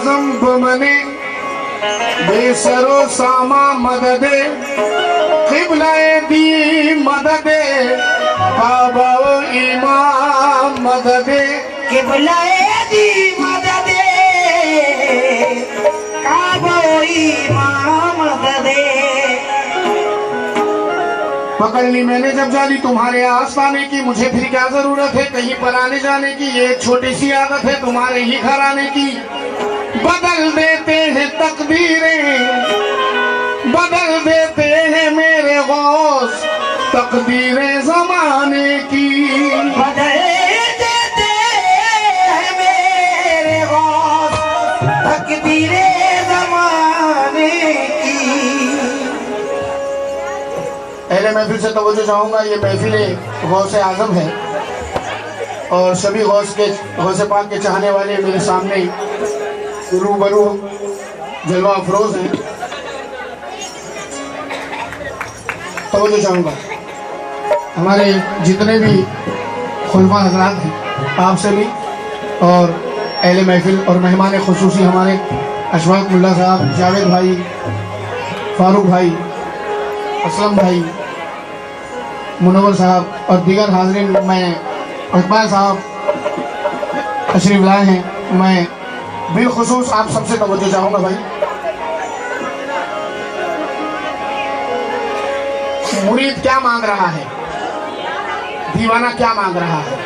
आजम बमने बेसरो सामा मददे क़िबलाए दी मददे काबा इमाम मददे क़िबलाए दी मददे काबा इमाम मददे। पकड़ ली मैंने जब जाली तुम्हारे आस्ताने की, मुझे फिर क्या जरूरत है कहीं पर आने जाने की, ये छोटी सी आदत है तुम्हारे ही घर आने की। बदल देते हैं तकदीरें, बदल देते हैं मेरे गौस तकदीरें जमाने की। बदल देते हैं मेरे गौस तकदीरें जमाने की। पहले महफिल से तवज्जो चाहूंगा, ये महफिल गौसे आजम है और सभी गौसे पाक के चाहने वाले मेरे सामने रूबरू जलवा अफरोज हैं। तवज्जो चाहूंगा हमारे जितने भी खुलफा हजरात हैं आपसे भी, और अहले महफिल और मेहमान खुसूसी हमारे अशफाक मुल्ला साहब, जावेद भाई, फारूक भाई, असलम भाई, मुनव्वर साहब और दीगर हाजरीन, मैं इकबाल साहब तशरीफ लाए हैं। मैं बिलखुसूस आप सबसे तवज्जो चाहूँगा भाई। मुरीद क्या मांग रहा है, दीवाना क्या मांग रहा है?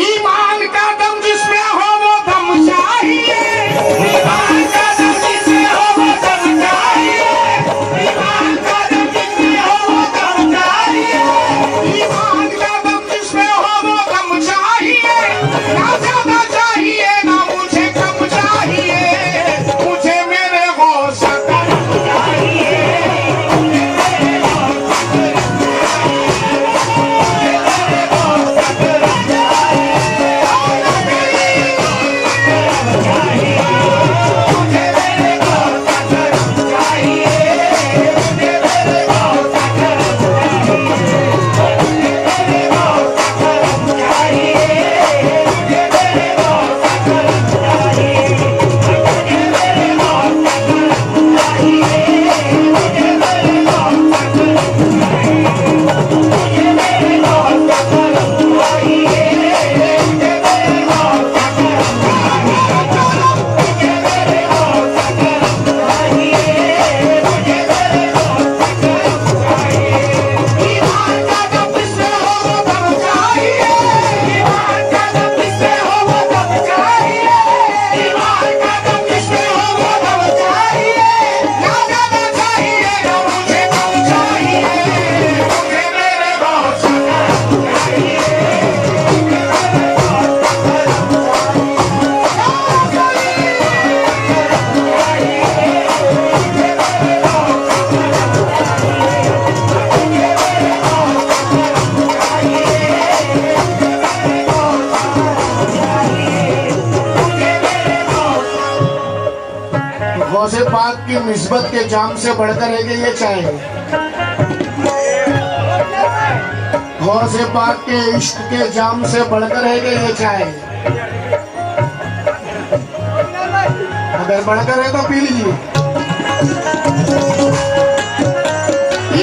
ईमान का दम जिसमें हो वो दम चाहिए, ईमान का दम जिसमें हो वो दम चाहिए, ईमान का दम जिसमें हो वो दम चाहिए, ईमान का दम जिसमें हो वो दम चाहिए। ना ज्यादा चाहिए ना मुझे कम चाहिए, मुझे मेरे गौस का दम चाहिए। गौसे पाक की निस्बत के जाम से बढ़कर है कि ये चाय है, गौसे पाक के इश्क के जाम से बढ़कर है कि ये चाय है। अगर बढ़कर है तो पी लीजिए।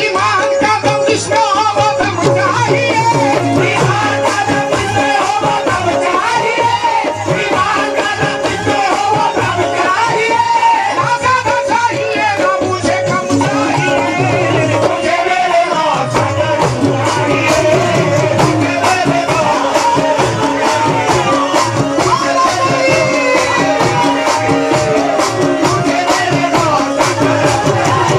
ईमान का दम जिसमें हो वो दम चाहिए, ईमान का दम जिसमें हो वो दम चाहिए, ईमान का दम जिसमें हो वो दम चाहिए। ना ज्यादा चाहिए ना मुझे कम चाहिए, मुझे मेरे गौस का दम चाहिए, मुझे मेरे गौस का दम चाहिए।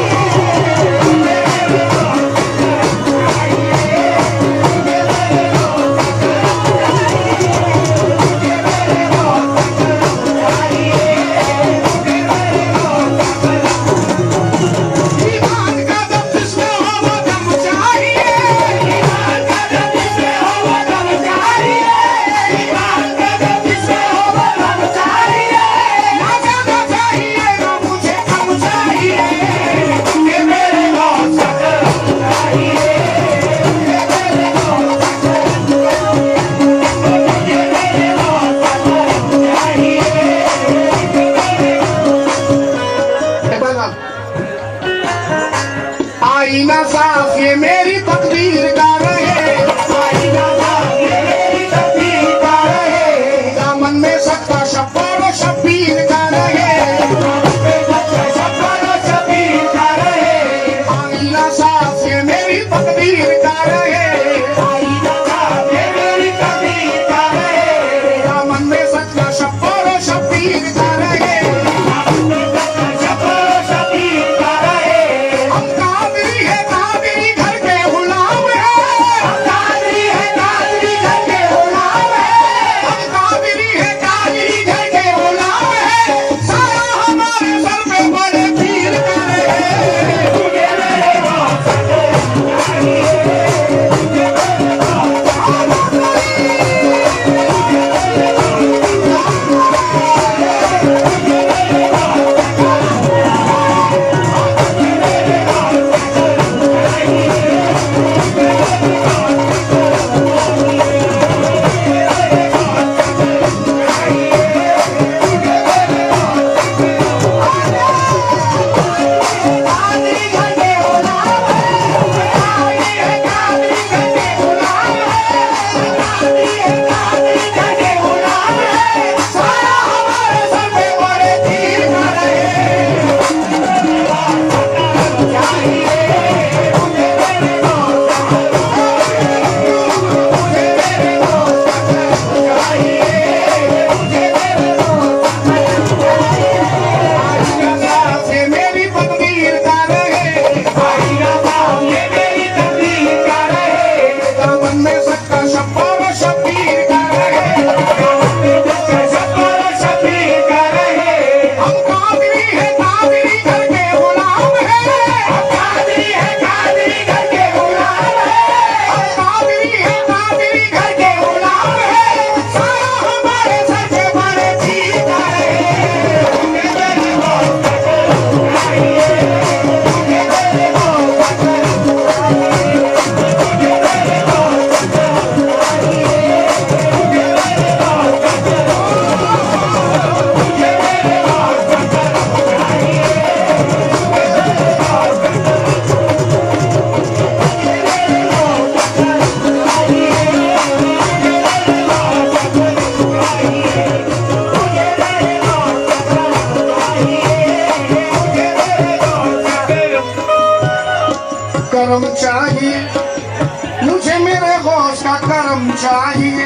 कर्म चाहिए।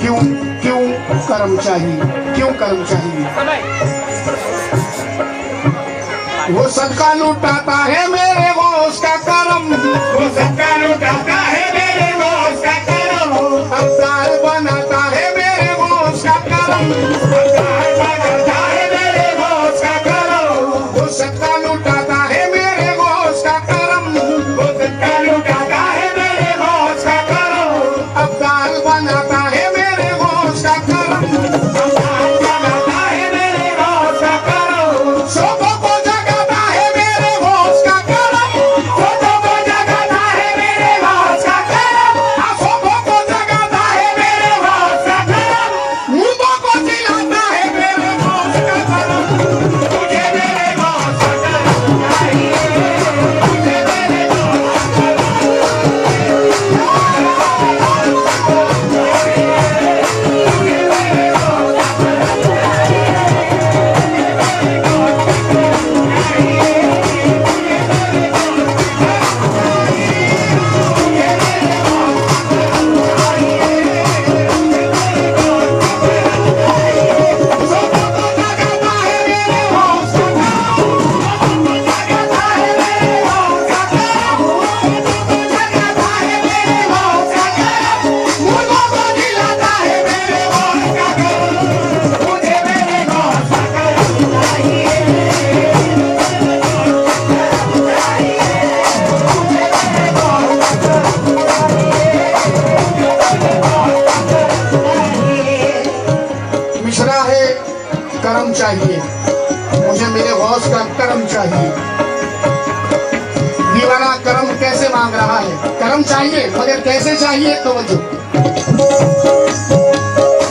क्यों क्यों कर्म चाहिए, क्यों कर्म चाहिए? वो सदका लुटाता है मेरे गौस का करम, वो सदका लुटाता है मेरे गौस का करम, अवतार बनाता है मेरे गौस का करम, अवतार बनाता है मेरे गौस का करम, वो सदका लुटाता है मेरे गौस का करम, वो सदका लुटाता है मेरे गौस का करम, अवतार बनाता है मेरे गौस का करम, अवतार बनाता है मेरे गौस का करम, शोभों को जगाता है मेरे गौस का करम, सोचों को जगाता है मेरे गौस का करम, शोभों को जगाता है मेरे गौस का करम, मुर्दों को जिलाता है मेरे गौस का करम। तुझे मेरे गौस का करम चाहिए, तुझे मेरे गौस का मिश्रा है कर्म चाहिए, मुझे मेरे गौस का कर्म चाहिए। दीवाना कर्म कैसे मांग रहा है? कर्म चाहिए मगर कैसे चाहिए? तवज्जो।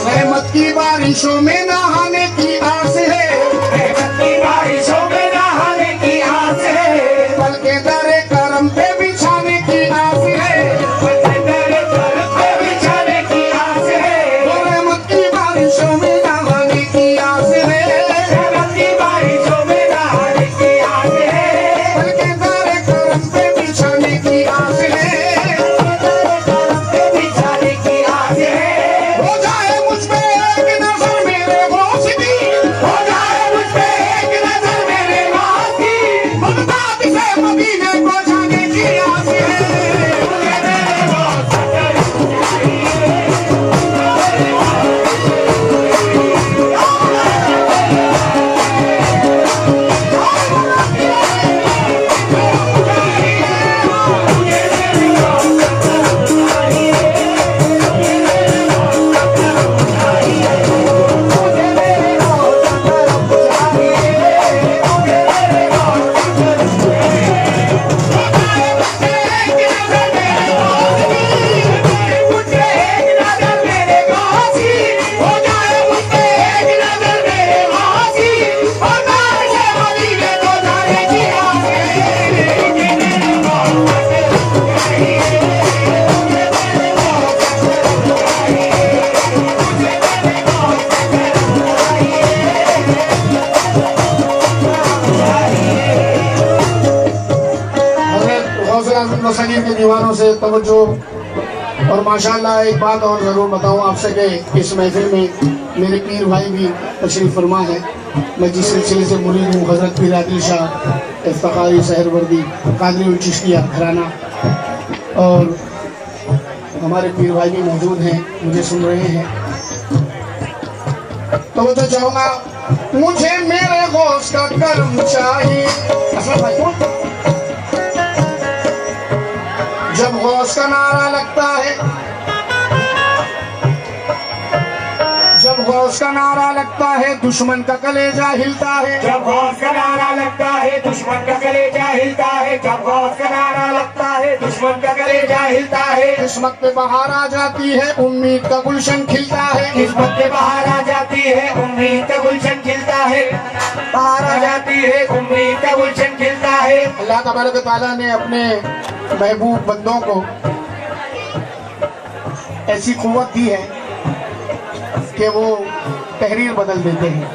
रहमत की बारिशों में नहाने की आस है, रहमत की बारिशों में नहाने की आस है, पल के दरे कर्म पे बिछाने की आस है, तेरे दर पे बिछाने की आस है, रहमत की बारिशों में नहाने की आस है, रहमत की बारिशों में नहाने की आस है, पल के दरे कर्म पे बिछाने की आस है। बिछाने की आस है, हो जाए मुझ पे एक नजर मेरे गौस की, हो जाए मुझ पे एक नजर मेरे गौस की, बगदाद से मदीने को जाने की आस है। तुझे मेरे गौस का करम चाहिए, तुझे मेरे गौस का करम चाहिए, तुझे मेरे गौस का करम चाहिए, तुझे मेरे गौस का करम चाहिए, तुझे मेरे गौस का करम चाहिए। हो जाए मुझ पे एक नजर मेरे गौस की, हो जाए मुझ पे एक नजर मेरे गौस की, हो जाए से मदीने को जाने की आस है। तुझे मेरे गौस का करम चाहिए, तुझे मेरे गौस का करम चाहिए, तुझे मेरे गौस का करम हज़रत गौसे आज़म नसलीम के दीवानों से तवज्जो। और माशाल्लाह एक बात और ज़रूर बताऊं आपसे कि इस महफिल में मेरे पीर भाई भी तशरीफ़ फरमा है। मैं जिस सिलसिले से मुरीद हूँ, हज़रत पीर आदिल शाह इफ्तिखारी सहरवर्दी कादरी उल चिश्तिया घराना, और हमारे पीर भाई भी मौजूद हैं, मुझे सुन रहे हैं। तो मैं तो चाहूँगा, मुझे मेरे गौस का कर्म चाहिए। असलम भाई कौन? जब गौस का नारा लगता है, जब गौस का नारा लगता है, दुश्मन का कलेजा हिलता है। जब गौस का नारा लगता है दुश्मन का कलेजा हिलता है, जब गौस का नारा लगता है दुश्मन का कलेजा हिलता है, किस्मत पे बहार आ जाती है, उम्मीद का गुलशन खिलता है। किस्मत पे बाहर आ जाती है, उम्मीद का गुलशन खिलता है, बाहर आ जाती है, उम्मीद का गुलशन खिलता है। अल्लाह तबारक व तआला ने अपने महबूब बंदों को ऐसी कुव्वत दी है कि वो तहरीर बदल देते हैं,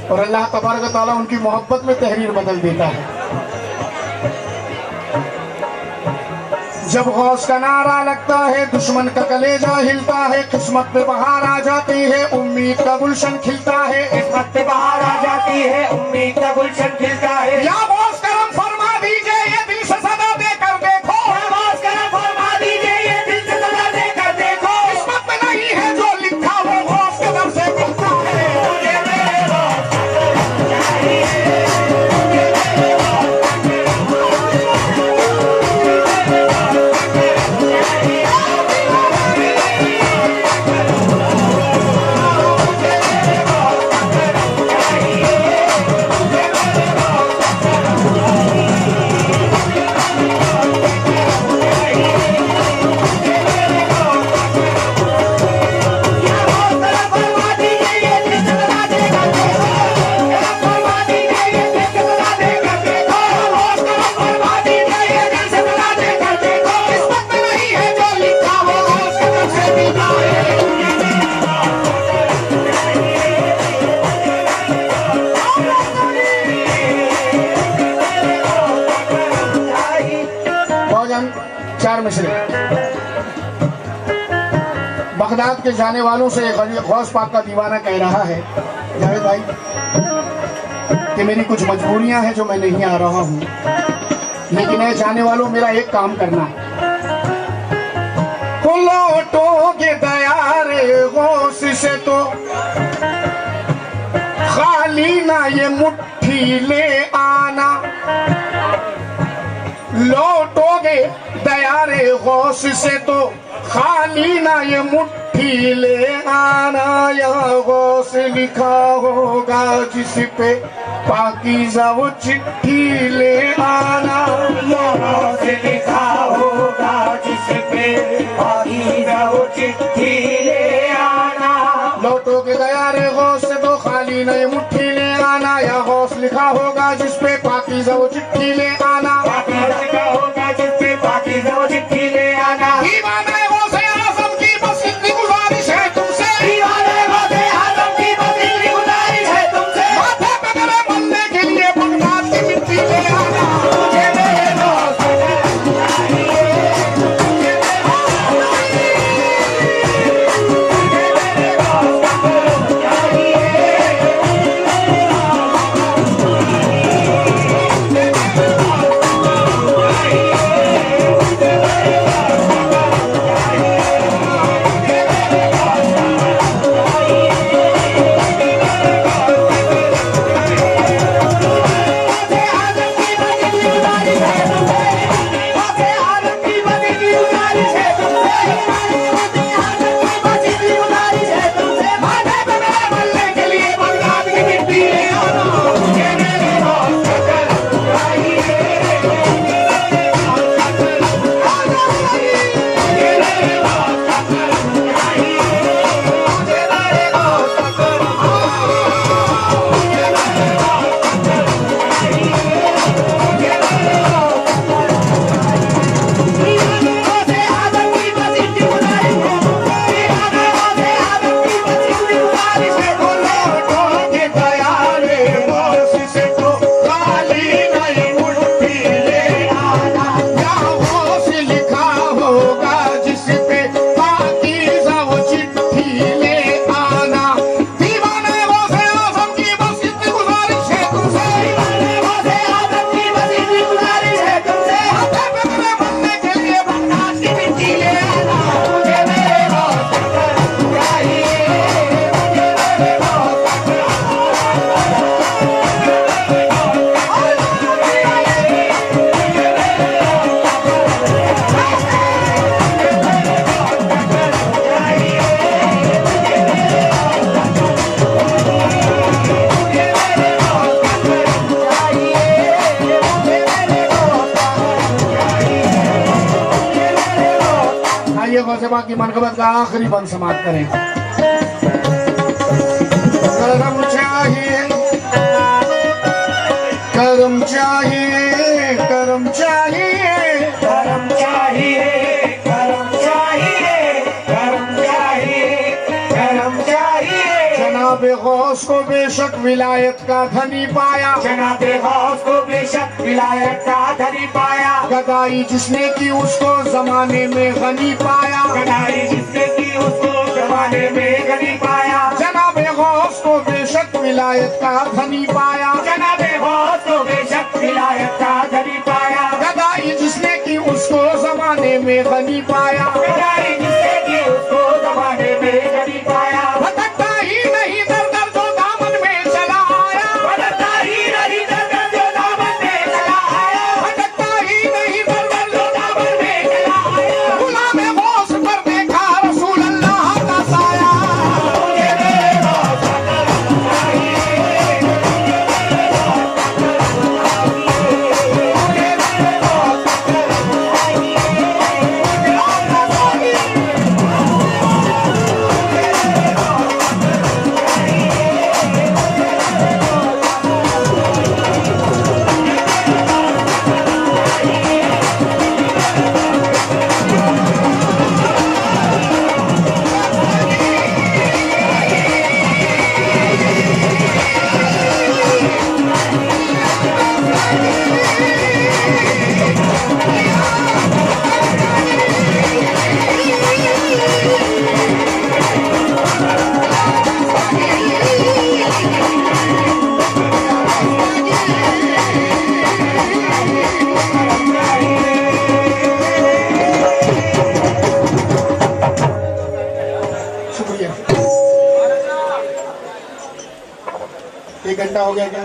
और अल्लाह तबारक व तआला उनकी मोहब्बत में तहरीर बदल देता है। जब गौस का नारा लगता है दुश्मन का कलेजा हिलता है, किस्मत पे बहार आ जाती है, उम्मीद का गुलशन खिलता है, किस्मत पे बाहर आ जाती है, उम्मीद का गुलशन खिलता है। या गौस करम फरमा दीजिए ये दिल से सदा देकर देखो, या गौस करम फरमा दीजिए ये दिल से सदा देकर देखो। किस्मत में नहीं है जो लिखा वो गौस कदम से मिलता है। मुझे मेरे गौस चाहिए, चार मिसरे। बगदाद के जाने वालों से गौस पाक का दीवाना कह रहा है, जावेद भाई कि मेरी कुछ मजबूरियां हैं जो मैं नहीं आ रहा हूं, लेकिन ऐ जाने वालों मेरा एक काम करना है। लौटोगे दया रे गौस से तो खाली ना ये मुट्ठी ले आना, लौटोगे दया रे गौस से तो खाली ना ये मुट्ठी ले आना, यहाँ गौस लिखा होगा जिस पे पाकीज़ा वो चिट्ठी ले आना, यहाँ से लिखा होगा जिस पे पाकीज़ा वो चिट्ठी ले आना। लौटोगे दया रे गौस से तो खाली ना ये मुट्ठी ले आना, यहाँ गौस लिखा होगा जिस पे पाकीज़ा वो चिट्ठी ले आना, पाकीज़ा लिखा होगा जिस पे पाकीज़ा वो चिट्ठी ले आना। दीवाना गौस आज़म की बस इतनी गुजारिश है तुमसे, दीवाने गौस आज़म की बस इतनी गुजारिश है तुमसे, माथे पे गले बनने के लिए बगदाद की मिट्टी ले आना। मुझे मेरे गौस चाहिए, मुझे मेरे गौस चाहिए। गौसेबा की मनकबत का आखिरी बंद समाप्त करें। करम चाहिए, करम चाहिए, करम चाहिए, करम चाहिए, करम चाहिए, करम चाहिए, करम चाहिए। जनाब गौस गौस को बेशक विलायत का धनी पाया, जनाबे गौस को बेशक विलायत का धनी पाया, गदाई जिसने की उसको जमाने में गनी पाया, गदाई जिसने की उसको जमाने में गनी पाया, जनाबे गौस को बेशक विलायत का धनी पाया, जनाबे गौस को बेशक विलायत का धनी पाया, गदाई जिसने की उसको जमाने में गनी पाया, गदाई जिसने की उसको जमाने में गनी पाया, भटकता ही नहीं दर दर जो दामन में चला आया, भटकता ही नहीं दर दर जो दामन में चला आया, भटकता ही नहीं दर दर जो दामन में चला आया, गुलाम गौस पर देखा रसूल अल्लाह का साया, मुझे मेरे गौस का करम चाहिए, मुझे मेरे गौस का करम शुक्रिया। 1 घंटा हो गया क्या?